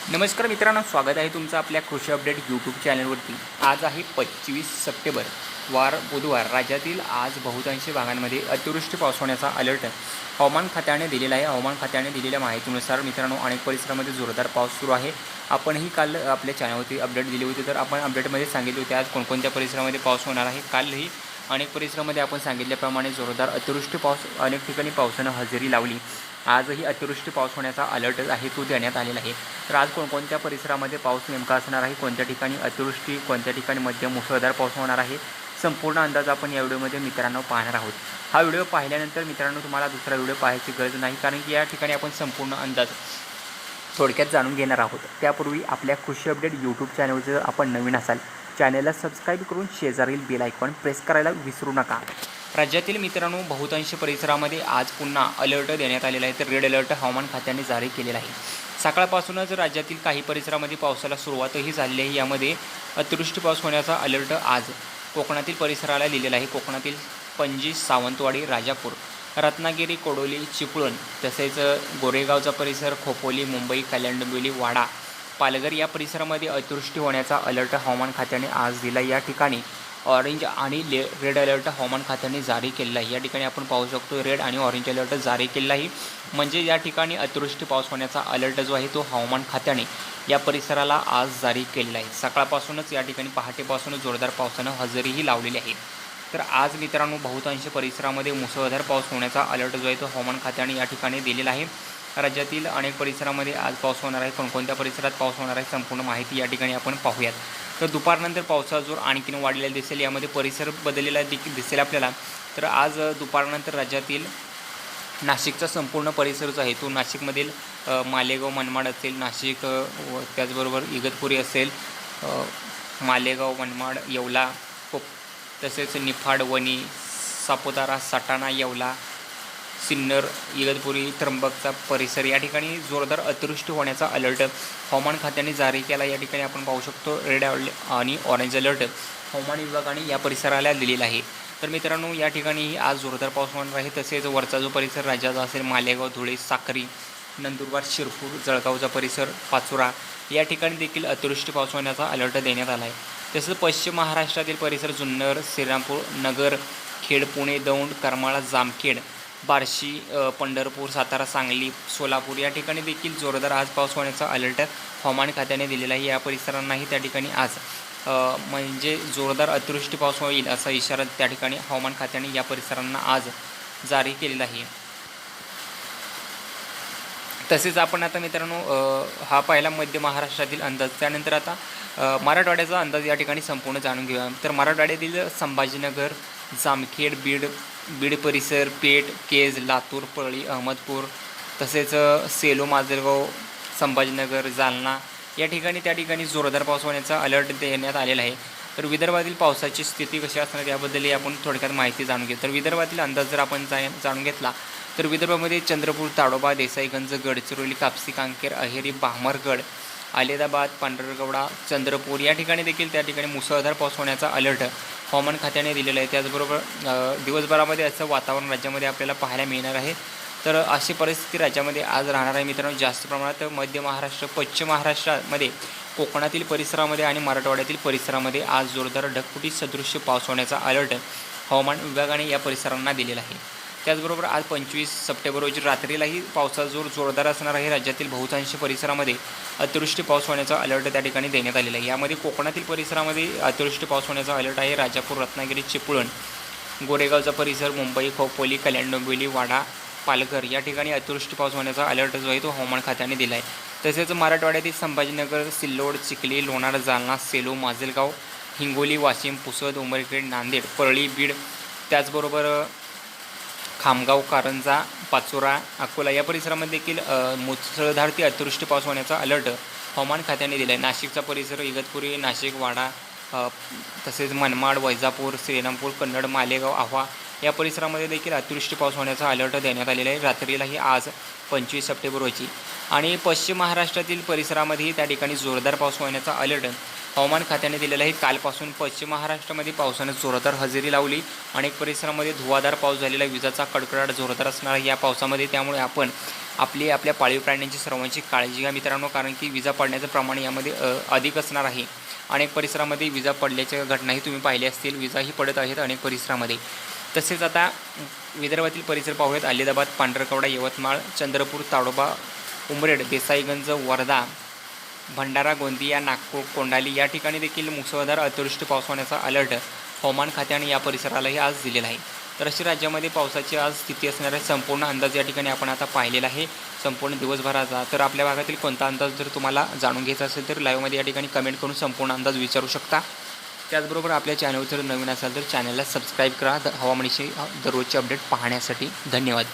नमस्कार मित्रांनो, स्वागत आहे तुमचं आपल्या कृषी अपडेट यूट्यूब चॅनलवरती। आज आहे 25 सप्टेंबर, वार बुधवार। राज्यातील आज बहुतांश भागांमध्ये अतिवृष्टी पाऊस होण्याचा अलर्ट हवामान खात्याने दिलेला आहे। हवामान खात्याने दिलेल्या माहितीनुसार मित्रांनो, अनेक परिसरामध्ये जोरदार पाऊस सुरू आहे। आपणही काल आपल्या चॅनलवरती अपडेट दिली होती, तर आपण अपडेटमध्ये सांगितले होते आज कोणकोणत्या परिसरामध्ये पाऊस होणार आहे। कालही अनेक परिसरामध्ये आपण सांगितल्याप्रमाणे जोरदार अतिवृष्टी पाऊस अनेक ठिकाणी पावसानं हजेरी लावली। आजही अतिवृष्टी पाऊस होण्याचा अलर्ट आहे तो देण्यात आलेला आहे। तर आज कोणकोणत्या परिसरामध्ये पाऊस नेमका असणार आहे, कोणत्या ठिकाणी अतिवृष्टी, कोणत्या ठिकाणी मध्यम मुसळधार पाऊस होणार आहे, संपूर्ण अंदाज आपण या व्हिडिओमध्ये मित्रांनो पाहणार आहोत। हा व्हिडिओ पाहिल्यानंतर मित्रांनो तुम्हाला दुसरा व्हिडिओ पाहायची गरज नाही, कारण की या ठिकाणी आपण संपूर्ण अंदाज थोडक्यात जाणून घेणार आहोत। त्यापूर्वी आपल्या कृषी अपडेट यूट्यूब चॅनलवर जर आपण नवीन असाल, चॅनलला सबस्क्राईब करून शेजारील बेल आयकॉन प्रेस करायला विसरू नका। राज्यातील मित्रांनो बहुतांश परिसरामध्ये आज पुन्हा अलर्ट देण्यात आलेला आहे। तर रेड अलर्ट हवामान खात्याने जारी केलेला आहे। सकाळपासूनच राज्यातील काही परिसरामध्ये पावसाला सुरुवातही झालेली आहे। यामध्ये अतिवृष्टी पाऊस होण्याचा अलर्ट आज कोकणातील परिसराला दिलेला आहे। कोकणातील पणजी, सावंतवाडी, राजापूर, रत्नागिरी, कोडोली, चिपळूण, तसेच गोरेगावचा परिसर, खोपोली, मुंबई, कल्याण, डोंबिवली, वाडा, पालघर या परिसरामध्ये अतिवृष्टी होण्याचा अलर्ट हवामान खात्याने आज दिला। या ठिकाणी ऑरेंज आणि रेड अलर्ट हवामान खात्याने जारी केलेला आहे। या ठिकाणी आपण पाहू शकतो रेड आणि ऑरेंज अलर्ट जारी केलेला आहे, म्हणजे या ठिकाणी अतिवृष्टी पाऊस होण्याचा अलर्ट जो आहे तो हवामान खात्याने या परिसराला आज जारी केलेला आहे। सकाळपासूनच या ठिकाणी पहाटेपासूनच जोरदार पावसानं हजेरीही लावलेली आहे। तर आज मित्रांनो बहुतांश परिसरामध्ये मुसळधार पाऊस होण्याचा अलर्ट जो आहे तो हवामान खात्याने या ठिकाणी दिलेला आहे। राज्यातील अनेक परिसरामध्ये आज पाऊस होणार आहे। कोणकोणत्या परिसरात पाऊस होणार आहे संपूर्ण माहिती या ठिकाणी आपण पाहूयात। तर दुपारनंतर पावसाचा जोर आणखीन वाढलेला दिसेल, यामध्ये परिसर बदललेला दिसेल आपल्याला। तर आज दुपारनंतर राज्यातील नाशिकचा संपूर्ण परिसर जो आहे तो नाशिकमधील मालेगाव, मनमाड असेल, नाशिक त्याचबरोबर इगतपुरी असेल, मालेगाव, मनमाड, येवला, तसेच निफाड, वणी, सापुतारा, सटाणा, येवला, सिन्नर, इगतपुरी, त्र्यंबकचा परिसर या ठिकाणी जोरदार अतिवृष्टी होण्याचा अलर्ट हवामान खात्याने जारी केला। या ठिकाणी आपण पाहू शकतो रेड आणि ऑरेंज अलर्ट हवामान विभागाने या परिसराला दिलेला आहे। तर मित्रांनो या ठिकाणी आज जोरदार पाऊस होणार आहे। तसेच वरचा जो परिसर राज्याचा असेल मालेगाव, धुळे, साक्री, नंदुरबार, शिरपूर, जळगावचा परिसर, पाचोरा या ठिकाणी देखील अतिवृष्टी पाऊस होण्याचा अलर्ट देण्यात आला आहे। तसेच पश्चिम महाराष्ट्रातील परिसर जुन्नर, श्रीरामपूर, नगर, खेड, पुणे, दौंड, करमाळा, जामखेड, बार्शी, पंढरपूर, सातारा, सांगली, सोलापूर या ठिकाणी देखील जोरदार आज पाऊस होण्याचा अलर्ट हवामान खात्याने दिलेला आहे। या परिसरांनाही त्या ठिकाणी आज म्हणजे जोरदार अतिवृष्टी पाऊस होईल असा इशारा त्या ठिकाणी हवामान खात्याने या परिसरांना आज जारी केलेला आहे। तसेच आपण आता मित्रांनो हा पहिला मध्य महाराष्ट्रातील अंदाज, त्यानंतर आता मराठवाड्याचा अंदाज या ठिकाणी संपूर्ण जाणून घेऊया। तर मराठवाड्यातील संभाजीनगर, जामखेड, बीड परिसर, पेठ, केज, लातूर, परळी, अहमदपूर, तसेच सेलो, माजलगाव, संभाजीनगर, जालना या ठिकाणी त्या ठिकाणी जोरदार पाऊस होण्याचा अलर्ट देण्यात आलेला आहे। तर विदर्भातील पावसाची स्थिती कशी असणार याबद्दलही आपण थोडक्यात माहिती जाणून घेऊ। तर विदर्भातील अंदाज जर आपण जाणून घेतला तर विदर्भामध्ये चंद्रपूर, ताडोबा, देसाईगंज, गडचिरोली, कापसी, कांकेर, अहेरी, भामरगड, अलिबाग, पांढरकवडा, चंद्रपूर या ठिकाणी देखील त्या ठिकाणी मुसळधार पाऊस होण्याचा अलर्ट हवामान खात्याने दिलेला आहे। त्याचबरोबर दिवसभरामध्ये असं वातावरण राज्यामध्ये आपल्याला पाहायला मिळणार आहे। तर अशी परिस्थिती राज्यामध्ये आज राहणार आहे मित्रांनो। जास्त प्रमाणात मध्य महाराष्ट्र, पश्चिम महाराष्ट्रामध्ये, कोकणातील परिसरामध्ये आणि मराठवाड्यातील परिसरामध्ये आज जोरदार ढगफुटी सदृश्य पाऊस होण्याचा अलर्ट हवामान विभागाने या परिसरांना दिलेला आहे। त्याचबरोबर आज 25 सप्टेंबर रोजी रात्रीलाही पावसाचा जोर जोरदार असणार आहे। राज्यातील बहुतांश परिसरामध्ये अतिवृष्टी पाऊस होण्याचा अलर्ट त्या ठिकाणी देण्यात आलेला आहे। यामध्ये कोकणातील परिसरामध्ये अतिवृष्टी पाऊस होण्याचा अलर्ट आहे। राजापूर, रत्नागिरी, चिपळूण, गोरेगावचा परिसर, मुंबई, खोपोली, कल्याण, डोंबिवली, वाडा, पालघर या ठिकाणी अतिवृष्टी पाऊस होण्याचा अलर्ट जो आहे तो हवामान खात्याने दिला आहे। तसेच मराठवाड्यातील संभाजीनगर, सिल्लोड, चिखली, लोणार, जालना, सेलू, माजलगाव, हिंगोली, वाशिम, पुसद, उमरखेड, नांदेड, परळी, बीड, त्याचबरोबर खामगाव, कारंजा, पाचोरा, अकोला या परिसरामध्ये देखील मुसळधार ते अतिवृष्टी पाऊस होण्याचा अलर्ट हवामान खात्याने दिला आहे। नाशिकचा परिसर, इगतपुरी, नाशिक, वाडा, तसेच मनमाड, वैजापूर, श्रीरामपूर, कन्नड, मालेगाव, आव्हा या परिसरामध्ये देखील अतिवृष्टी पाऊस होण्याचा अलर्ट देण्यात आलेला आहे. रात्रीलाही आज 25 सप्टेंबर रोजी आणि पश्चिम महाराष्ट्रातील परिसरामध्येही त्या ठिकाणी जोरदार पाऊस होण्याचा अलर्ट हवामान खात्याने दिलेला आहे. कालपासून पश्चिम महाराष्ट्रामध्ये पावसाने जोरदार हजेरी लावली. अनेक परिसरामध्ये धुवाधार पाऊस झालेला, विजांचा कडकडाट जोरदार असणार आहे या पावसामध्ये. त्यामुळे आपण आपल्या पाळीव प्राण्यांची सर्वांची काळजी घ्या मित्रांनो, कारण की विजा पडण्याचं प्रमाण यामध्ये अधिक असणार आहे. अनेक परिसरामध्ये विजा पडल्याच्या घटनाही तुम्ही पाहिल्या असतील. विजाही पडत आहेत अनेक परिसरामध्ये. तसेच आता विदर्भातील परिसर पाहूयात. अलिबाग, पांढरकवडा, यवतमाळ, चंद्रपूर, ताडोबा, उमरेड, देसाईगंज, वर्धा, भंडारा, गोंदिया, नागपूर, कोंडाली या ठिकाणी देखील मुसळधार अतिवृष्टी पाऊस होण्याचा अलर्ट हवामान खात्याने या परिसरालाही आज दिलेला आहे. तर अशी राज्यामध्ये पावसाची आज स्थिती असणार आहे. संपूर्ण अंदाज या ठिकाणी आपण आता पाहिलेला आहे संपूर्ण दिवसभराचा. तर आपल्या भागातील कोणता अंदाज जर तुम्हाला जाणून घ्यायचा असेल तर लाईव्हमध्ये या ठिकाणी कमेंट करून संपूर्ण अंदाज विचारू शकता. त्याचबरोबर आपल्या चॅनलवर जर नवीन असाल तर चॅनलला सबस्क्राईब करा हवामानाची दररोजचे अपडेट पाहण्यासाठी. धन्यवाद.